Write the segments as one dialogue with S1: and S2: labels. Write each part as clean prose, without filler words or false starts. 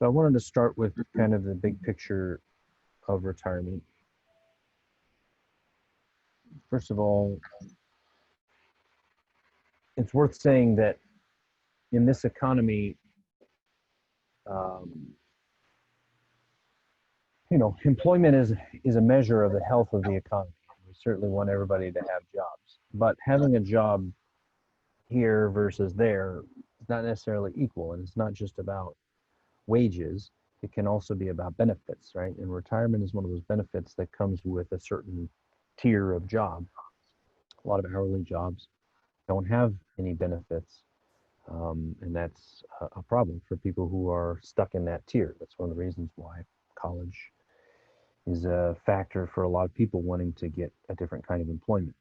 S1: So I wanted to start with kind of the big picture of retirement. First of all, it's worth saying that in this economy, um, employment is a measure of the health of the economy. We certainly want everybody to have jobs, but having a job here versus there is not necessarily equal, and it's not just about wages. It can also be about benefits, right? And retirement is one of those benefits that comes with a certain tier of job. A lot of hourly jobs don't have any benefits. And that's a problem for people who are stuck in that tier. That's one of the reasons why college is a factor for a lot of people wanting to get a different kind of employment.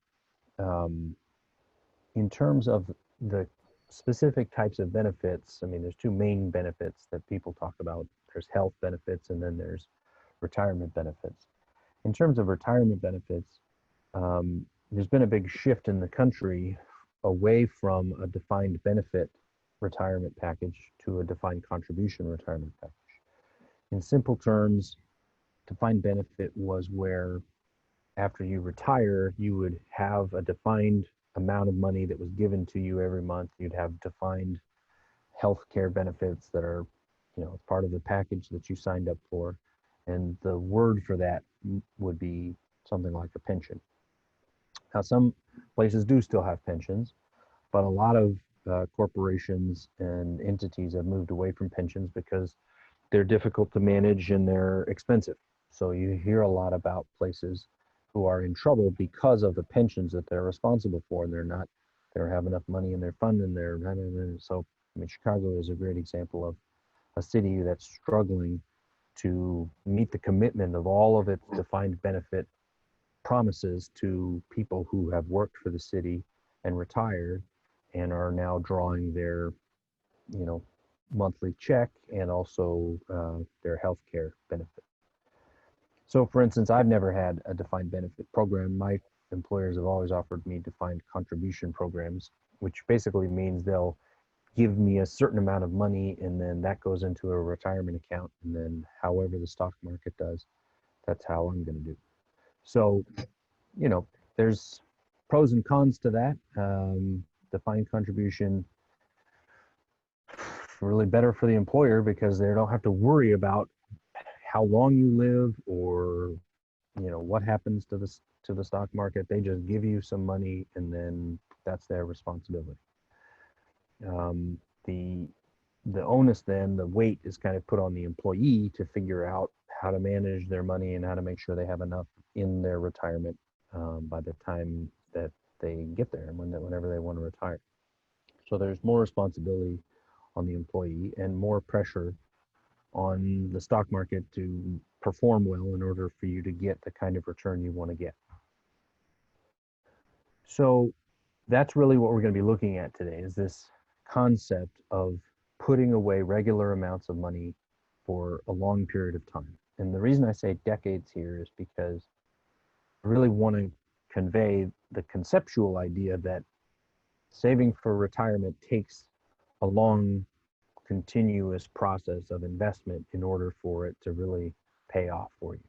S1: Um, in terms of the specific types of benefits, I mean, there's two main benefits that people talk about. There's health benefits, and then there's retirement benefits. In terms of retirement benefits, there's been a big shift in the country away from a defined benefit retirement package to a defined contribution retirement package. In simple terms, defined benefit was where after you retire, you would have a defined amount of money that was given to you every month. You'd have defined health care benefits that are, part of the package that you signed up for. And the word for that would be something like a pension. Now, some places do still have pensions, but a lot of corporations and entities have moved away from pensions because they're difficult to manage and they're expensive. So you hear a lot about places who are in trouble because of the pensions that they're responsible for, and they don't have enough money in their fund, and so. I mean, Chicago is a great example of a city that's struggling to meet the commitment of all of its defined benefit promises to people who have worked for the city and retired and are now drawing their, you know, monthly check and also their health care benefit. So, for instance, I've never had a defined benefit program. My employers have always offered me defined contribution programs, which basically means they'll give me a certain amount of money and then that goes into a retirement account. And then, however, the stock market does, that's how I'm going to do. So, there's pros and cons to that. Defined contribution really better for the employer because they don't have to worry about how long you live or what happens to the stock market. They just give you some money and then that's their responsibility. The onus then, the weight is kind of put on the employee to figure out how to manage their money and how to make sure they have enough in their retirement by the time that they get there and whenever they want to retire. So there's more responsibility on the employee and more pressure on the stock market to perform well in order for you to get the kind of return you want to get. So that's really what we're going to be looking at today, is this concept of putting away regular amounts of money for a long period of time. And the reason I say decades here is because I really want to convey the conceptual idea that saving for retirement takes a long, continuous process of investment in order for it to really pay off for you.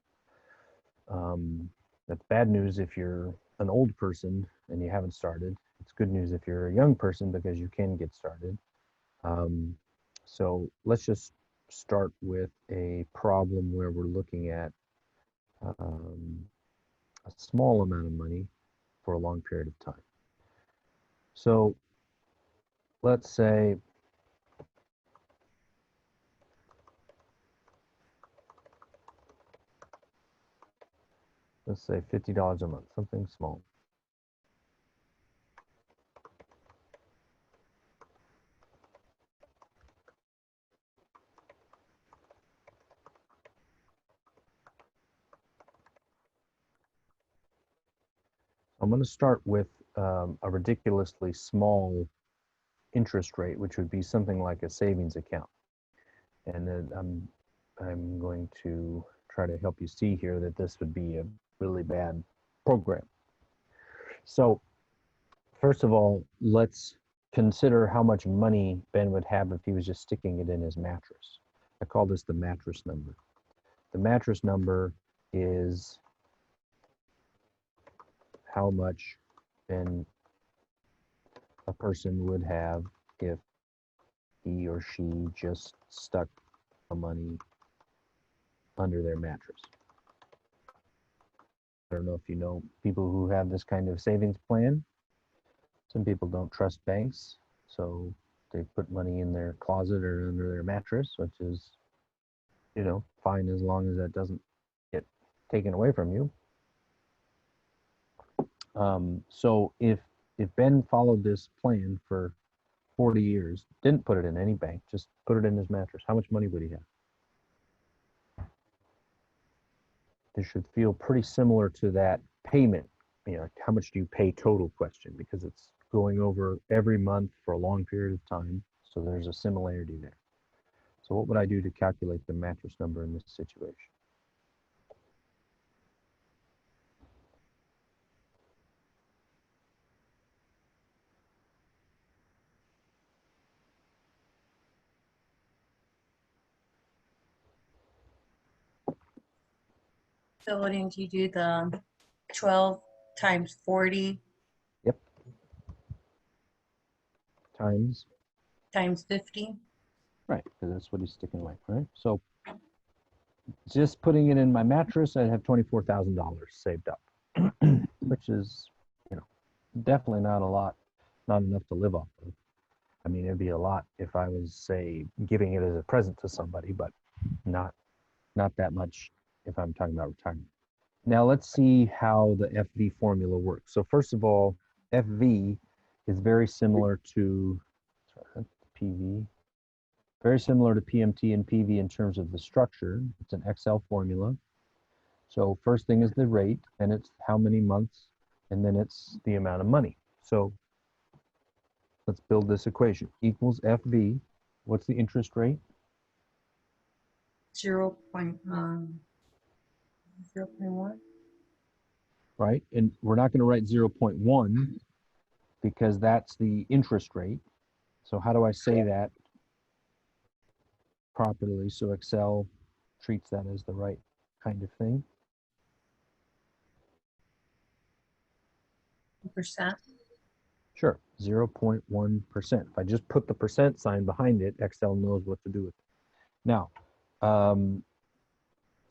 S1: That's bad news if you're an old person and you haven't started. It's good news if you're a young person because you can get started. So let's just start with a problem where we're looking at a small amount of money for a long period of time. So let's say $50 a month, something small. I'm going to start with a ridiculously small interest rate, which would be something like a savings account. And then I'm going to try to help you see here that this would be a really bad program. So first of all, let's consider how much money Ben would have if he was just sticking it in his mattress. I call this the mattress number. The mattress number is how much then a person would have if he or she just stuck the money under their mattress. I don't know if you know people who have this kind of savings plan. Some people don't trust banks, so they put money in their closet or under their mattress, which is, you know, fine as long as that doesn't get taken away from you. So if Ben followed this plan for 40 years, didn't put it in any bank, just put it in his mattress, how much money would he have? This should feel pretty similar to that payment, you know, how much do you pay total question, because it's going over every month for a long period of time. So there's a similarity there. So what would I do to calculate the mattress number in this situation?
S2: So wouldn't you do the 12 times 40
S1: Yep. Times.
S2: times 50?
S1: Right, because that's what he's sticking away, right? So just putting it in my mattress, I'd have $24,000 saved up, which is, you know, definitely not a lot, not enough to live off of. I mean, it'd be a lot if I was, say, giving it as a present to somebody, but not that much if I'm talking about retirement. Now let's see how the FV formula works. So first of all, FV is very similar to PV, very similar to PMT and PV in terms of the structure. It's an Excel formula. So first thing is the rate, and it's how many months, and then it's the amount of money. So let's build this equation. Equals FV. What's the interest rate?
S2: 0.1.
S1: Right? And we're not going to write 0.1 because that's the interest rate. So how do I say that properly so Excel treats that as the right kind of thing?
S2: Percent.
S1: Sure, 0.1%. If I just put the percent sign behind it, Excel knows what to do with it. Now,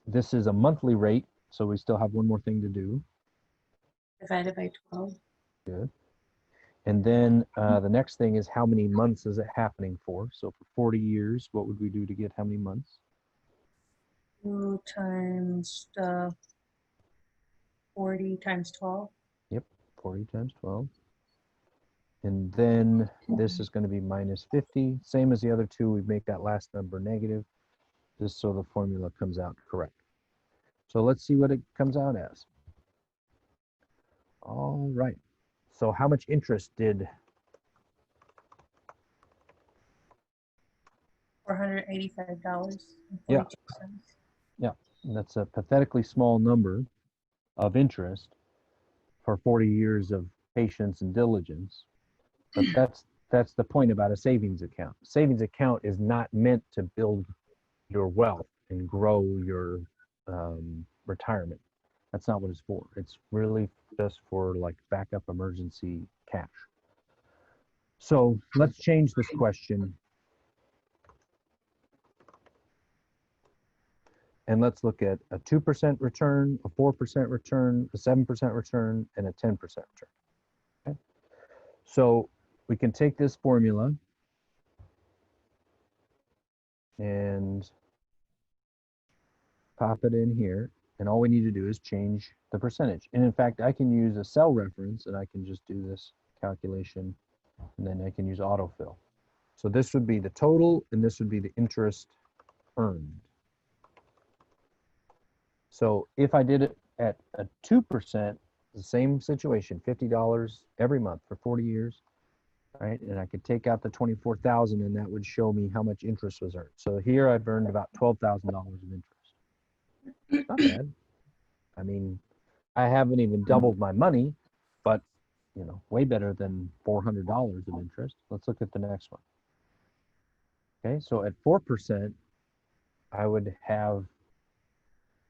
S1: this is a monthly rate, so we still have one more thing to do.
S2: Divided by 12.
S1: Good. And then the next thing is how many months is it happening for? So for 40 years, what would we do to get how many months?
S2: 2 times 40 times 12.
S1: Yep, 40 times 12. And then this is going to be minus 50. Same as the other two, we make that last number negative, just so the formula comes out correct. So let's see what it comes out as. All right. So how much interest did
S2: $485.42.
S1: Yeah. Yeah, that's a pathetically small number of interest for 40 years of patience and diligence. But that's the point about a savings account. Savings account is not meant to build your wealth and grow your retirement. That's not what it's for. It's really just for like backup emergency cash. So let's change this question. And let's look at a 2% return, a 4% return, a 7% return, and a 10% return. Okay? So we can take this formula and pop it in here. And all we need to do is change the percentage. And in fact, I can use a cell reference and I can just do this calculation, and then I can use autofill. So this would be the total and this would be the interest earned. So if I did it at a 2%, the same situation, $50 every month for 40 years, right? And I could take out the 24,000 and that would show me how much interest was earned. So here I've earned about $12,000 of interest. Not bad. I mean, I haven't even doubled my money, but you know, way better than $400 of interest. Let's look at the next one. Okay, so at 4%, I would have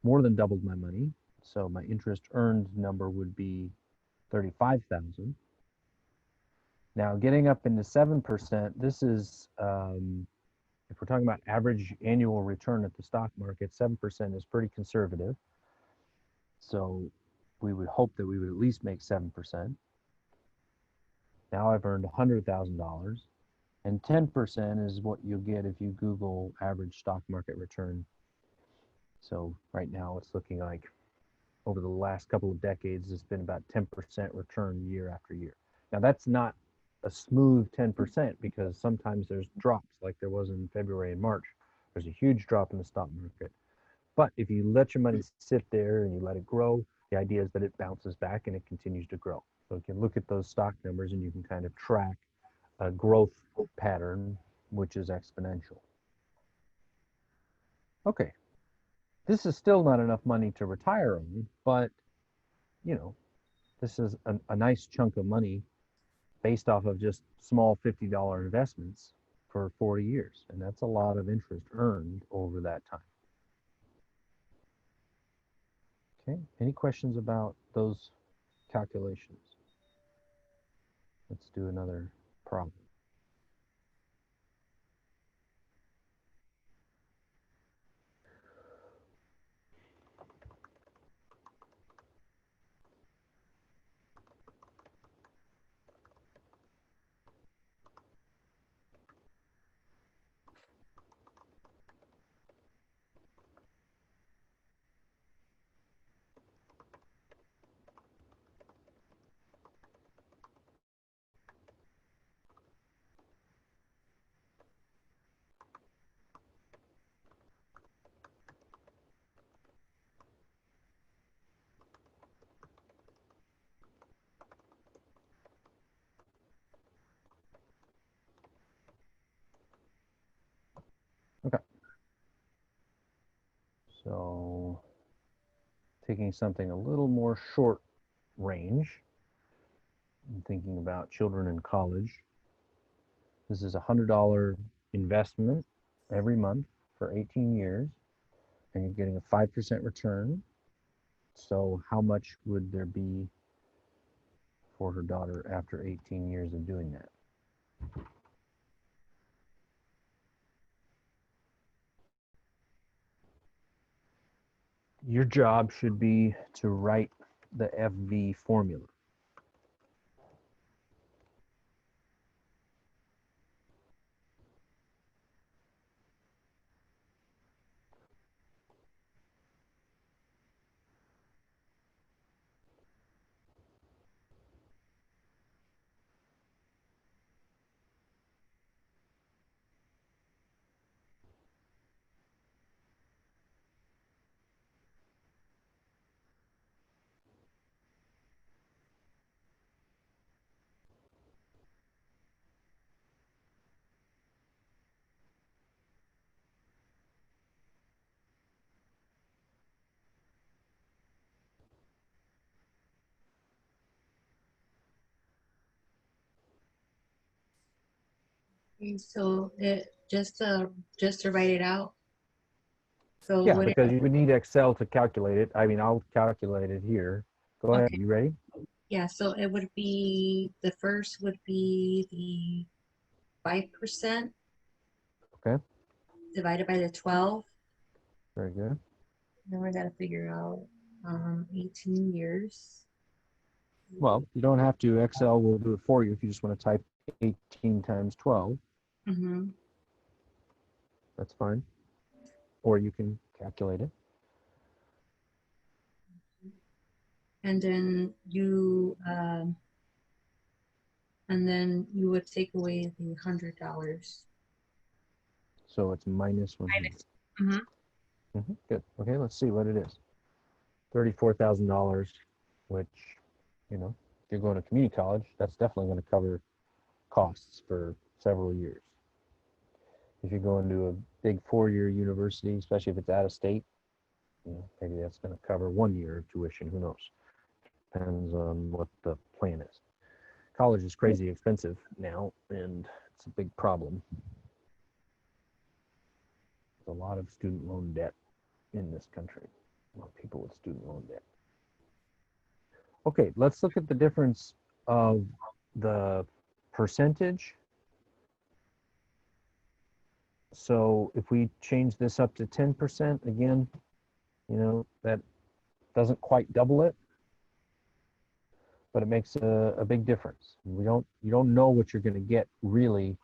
S1: more than doubled my money. So my interest earned number would be 35,000. Now getting up into 7%, this is, if we're talking about average annual return at the stock market, 7% is pretty conservative. So we would hope that we would at least make 7%. Now I've earned $100,000, and 10% is what you'll get if you Google average stock market return. So right now it's looking like over the last couple of decades, it's been about 10% return year after year. Now that's not a smooth 10% because sometimes there's drops like there was in February and March. There's a huge drop in the stock market. But if you let your money sit there and you let it grow, the idea is that it bounces back and it continues to grow. So you can look at those stock numbers and you can kind of track a growth pattern, which is exponential. Okay, this is still not enough money to retire on, but you know, this is a nice chunk of money based off of just small $50 investments for 40 years. And that's a lot of interest earned over that time. Okay, any questions about those calculations? Let's do another problem. Okay. So taking something a little more short range, I'm thinking about children in college. This is a $100 investment every month for 18 years, and you're getting a 5% return. So how much would there be for her daughter after 18 years of doing that? Your job should be to write the FV formula.
S2: Okay, so just to write it out. So
S1: Yeah,
S2: what?
S1: because you would need Excel to calculate it. I mean, I'll calculate it here. Go ahead.
S2: Okay,
S1: You ready?
S2: yeah. So it would be the first would be the 5%
S1: Okay.
S2: divided by the 12.
S1: Very good.
S2: Then we got to figure out 18 years.
S1: Well, you don't have to. Excel will do it for you if you just want to type 18 times 12.
S2: Mm-hmm.
S1: That's fine. Or you can calculate it.
S2: And then you would take away the $100.
S1: So it's minus 100.
S2: Mm-hmm.
S1: Good. Okay, let's see what it is. $34,000, which, you know, if you're going to community college, that's definitely going to cover costs for several years. If you're going to a big 4-year university, especially if it's out of state, you know, maybe that's going to cover 1 year of tuition. Who knows? Depends on what the plan is. College is crazy expensive now, and it's a big problem. a lot of student loan debt in this country. A lot of people with student loan debt. Okay, let's look at the difference of the percentage. So if we change this up to 10%, again, that doesn't quite double it, but it makes a big difference. You don't know what you're going to get really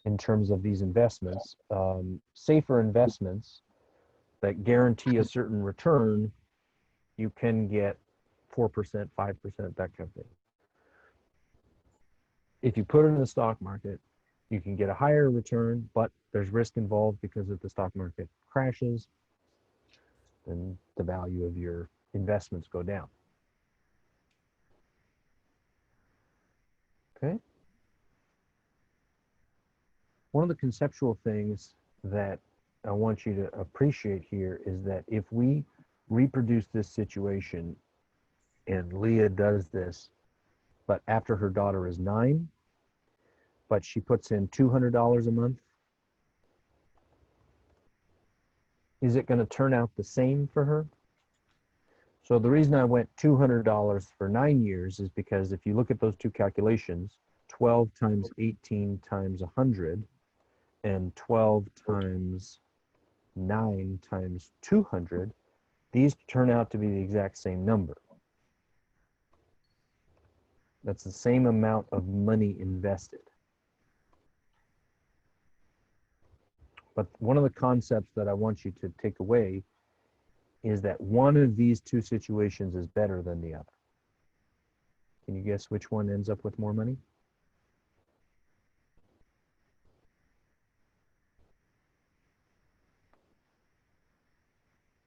S1: in terms of these investments. Safer investments that guarantee a certain return, you can get 4%, 5%, that kind of thing. If you put it in the stock market, you can get a higher return, but there's risk involved because if the stock market crashes, then the value of your investments go down. Okay. One of the conceptual things that I want you to appreciate here is that if we reproduce this situation and Leah does this, but after her daughter is 9, but she puts in $200 a month, is it going to turn out the same for her? So the reason I went $200 for 9 years is because if you look at those two calculations, 12 times 18 times 100 and 12 times 9 times 200, these turn out to be the exact same number. That's the same amount of money invested. But one of the concepts that I want you to take away is that one of these two situations is better than the other. Can you guess which one ends up with more money?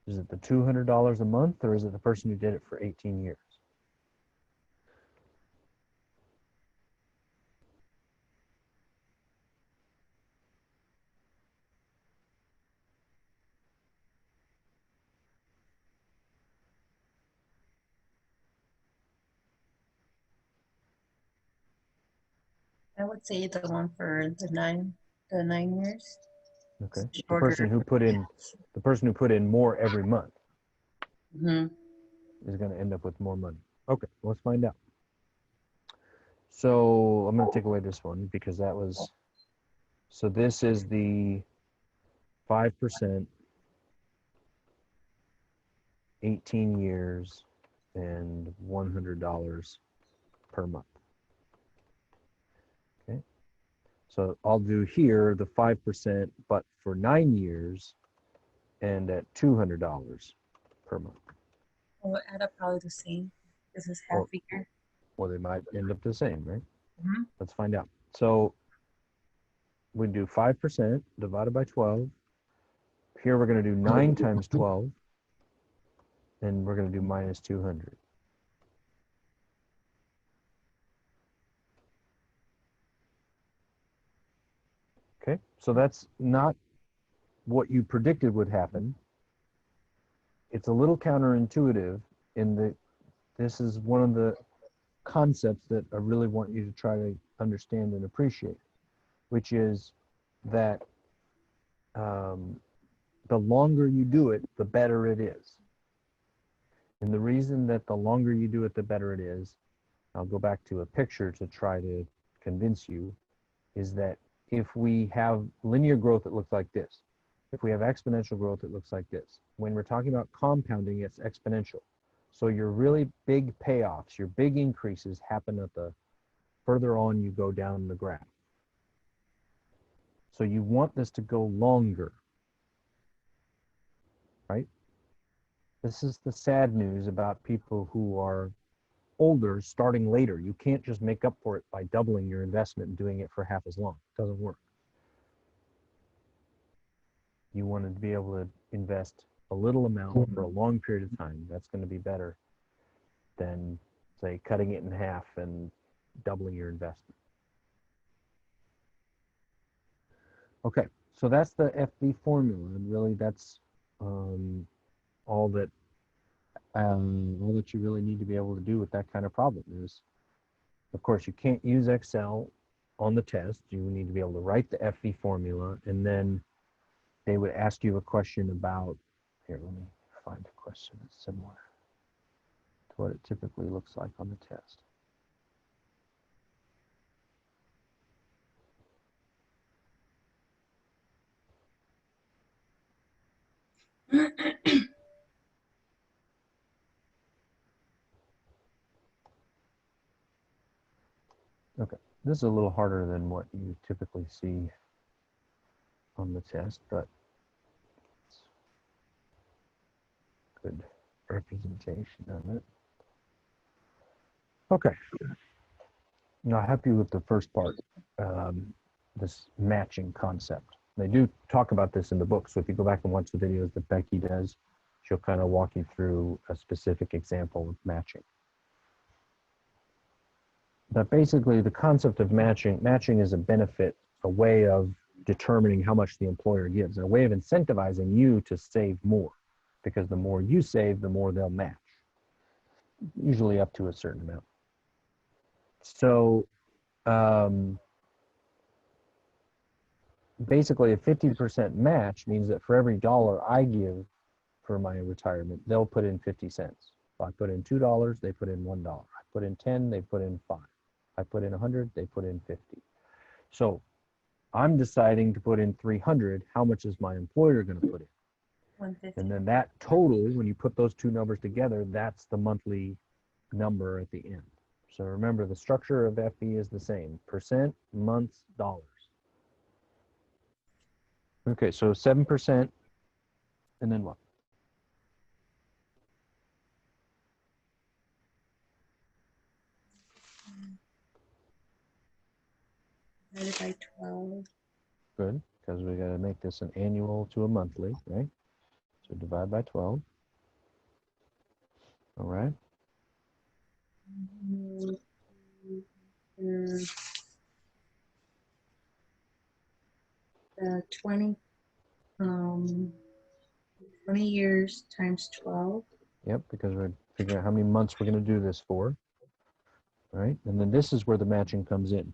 S1: Is it the $200 a month, or is it the person who did it for 18 years?
S2: I would say the one for the 9 years.
S1: Okay. The
S2: Shorter.
S1: person who put in more every month
S2: Mhm.
S1: is going to end up with more money. Okay, let's find out. So I'm going to take away this one because that was, so this is the 5%, 18 years, and $100 per month. Okay, so I'll do here the 5%, but for 9 years and at $200 per month.
S2: We'll add up probably the same. This is half figure.
S1: Well, they might end up the same, right?
S2: Mhm.
S1: Let's find out. So we do 5% divided by 12. Here we're going to do 9 times 12, and we're going to do minus 200. Okay, so that's not what you predicted would happen. It's a little counterintuitive in that this is one of the concepts that I really want you to try to understand and appreciate, which is that the longer you do it, the better it is. And the reason that the longer you do it, the better it is, I'll go back to a picture to try to convince you, is that if we have linear growth, it looks like this. If we have exponential growth, it looks like this. When we're talking about compounding, it's exponential. So your really big payoffs, your big increases happen at the further on you go down the graph. So you want this to go longer, right? This is the sad news about people who are older starting later. You can't just make up for it by doubling your investment and doing it for half as long. It doesn't work. You want to be able to invest a little amount for a long period of time. That's going to be better than, say, cutting it in half and doubling your investment. Okay, so that's the FV formula, and really that's all that you really need to be able to do with that kind of problem is, of course, you can't use Excel on the test. You need to be able to write the FV formula, and then they would ask you a question about, here, let me find a question that's similar to what it typically looks like on the test. Okay, this is a little harder than what you typically see on the test, but it's good representation of it. Okay, now I'll help you with the first part, this matching concept. They do talk about this in the book, so if you go back and watch the videos that Becky does, she'll kind of walk you through a specific example of matching. But basically, the concept of matching is a benefit, a way of determining how much the employer gives, a way of incentivizing you to save more, because the more you save, the more they'll match, usually up to a certain amount. So basically, a 50% match means that for every dollar I give for my retirement, they'll put in 50 cents. If I put in $2, they put in $1. I put in 10, they put in 5. I put in 100, they put in 50. So I'm deciding to put in 300. How much is my employer going to put in?
S2: 150.
S1: And then that total, when you put those two numbers together, that's the monthly number at the end. So remember, the structure of FE is the same: percent, months, dollars. Okay, so 7%, and then what?
S2: Divided by 12.
S1: Good, because we got to make this an annual to a monthly, right? So divide by 12. All right.
S2: The 20 years times 12.
S1: Yep, because we're figuring out how many months we're going to do this for. All right, and then this is where the matching comes in.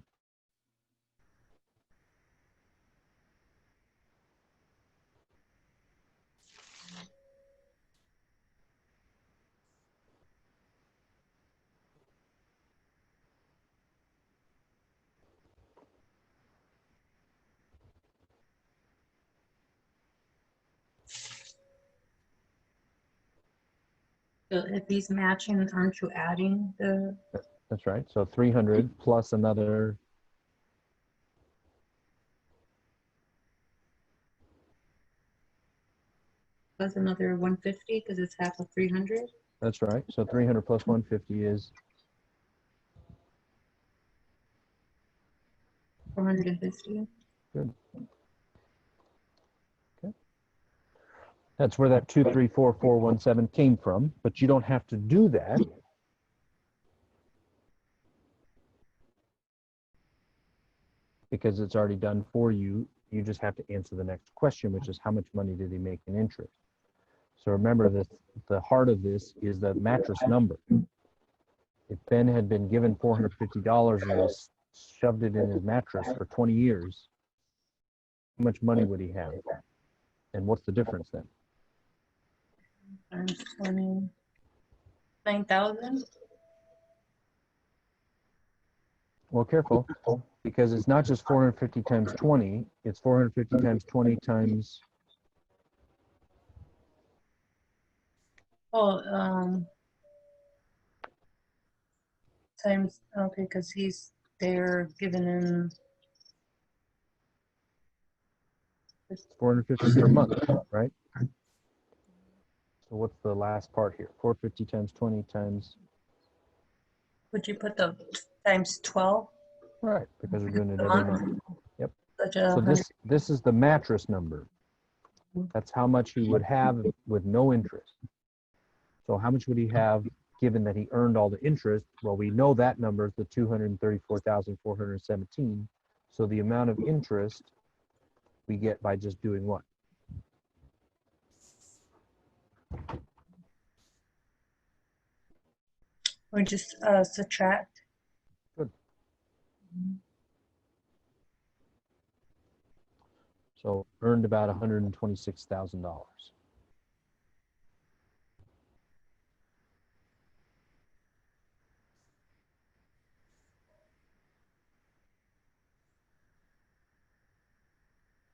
S2: So if he's matching, aren't you adding the?
S1: That's right. So 300 plus another.
S2: Plus another 150 because it's half of 300.
S1: That's right. So 300 plus 150 is
S2: 450.
S1: good. Okay. That's where that 234,417 came from, but you don't have to do that. Because it's already done for you. You just have to answer the next question, which is how much money did he make in interest? So remember that the heart of this is the mattress number. If Ben had been given $450 and was shoved it in his mattress for 20 years, how much money would he have? And what's the difference then?
S2: Times 20. 9,000.
S1: Well, careful, because it's not just 450 times 20, it's 450 times 20 times,
S2: Oh, times, okay, because they're giving him.
S1: 450 per month, right? So what's the last part here? 450 times 20 times,
S2: Would you put the times 12?
S1: right, because we're doing it
S2: A
S1: every
S2: month?
S1: month. Yep.
S2: Such a
S1: So
S2: 100.
S1: this is the mattress number. That's how much he would have with no interest. So how much would he have given that he earned all the interest? Well, we know that number is the 234,417. So the amount of interest we get by just doing what?
S2: Or just subtract.
S1: Good. So earned about $126,000.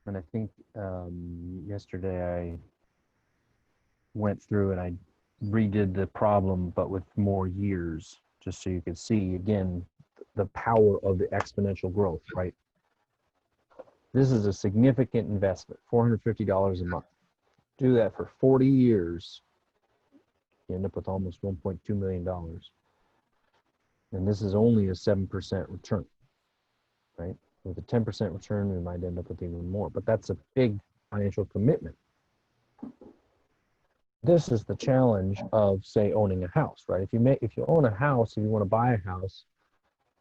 S1: And I think yesterday I went through and I redid the problem, but with more years, just so you could see again the power of the exponential growth, right? This is a significant investment, $450 a month. Do that for 40 years, you end up with almost $1.2 million. And this is only a 7% return, right? With a 10% return, we might end up with even more, but that's a big financial commitment. This is the challenge of, say, owning a house, right? If you own a house, if you want to buy a house,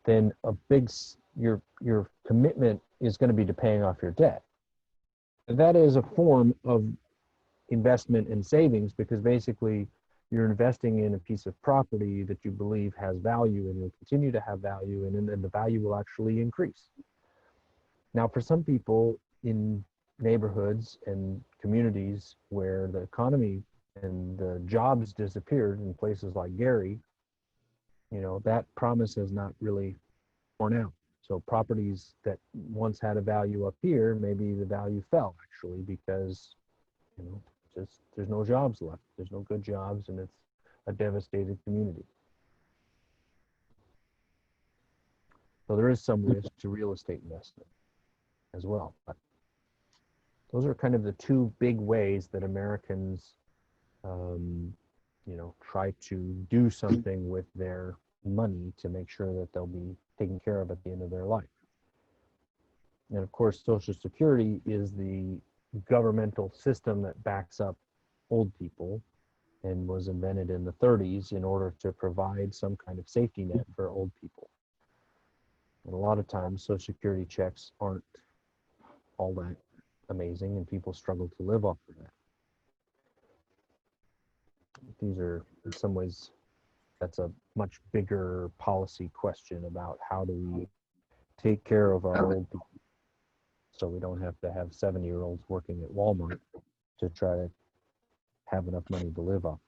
S1: then your commitment is going to be to paying off your debt. And that is a form of investment and savings, because basically you're investing in a piece of property that you believe has value and will continue to have value, and then the value will actually increase. Now, for some people in neighborhoods and communities where the economy and the jobs disappeared in places like Gary, that promise has not really borne out. So properties that once had a value up here, maybe the value fell actually because, just there's no jobs left. There's no good jobs, and it's a devastated community. So there is some risk to real estate investment as well. But those are kind of the two big ways that Americans, try to do something with their money to make sure that they'll be taken care of at the end of their life. And of course, Social Security is the governmental system that backs up old people and was invented in the 30s in order to provide some kind of safety net for old people. And a lot of times, Social Security checks aren't all that amazing, and people struggle to live off of that. These are, in some ways, that's a much bigger policy question about how do we take care of our old people so we don't have to have 70-year-olds working at Walmart to try to have enough money to live off.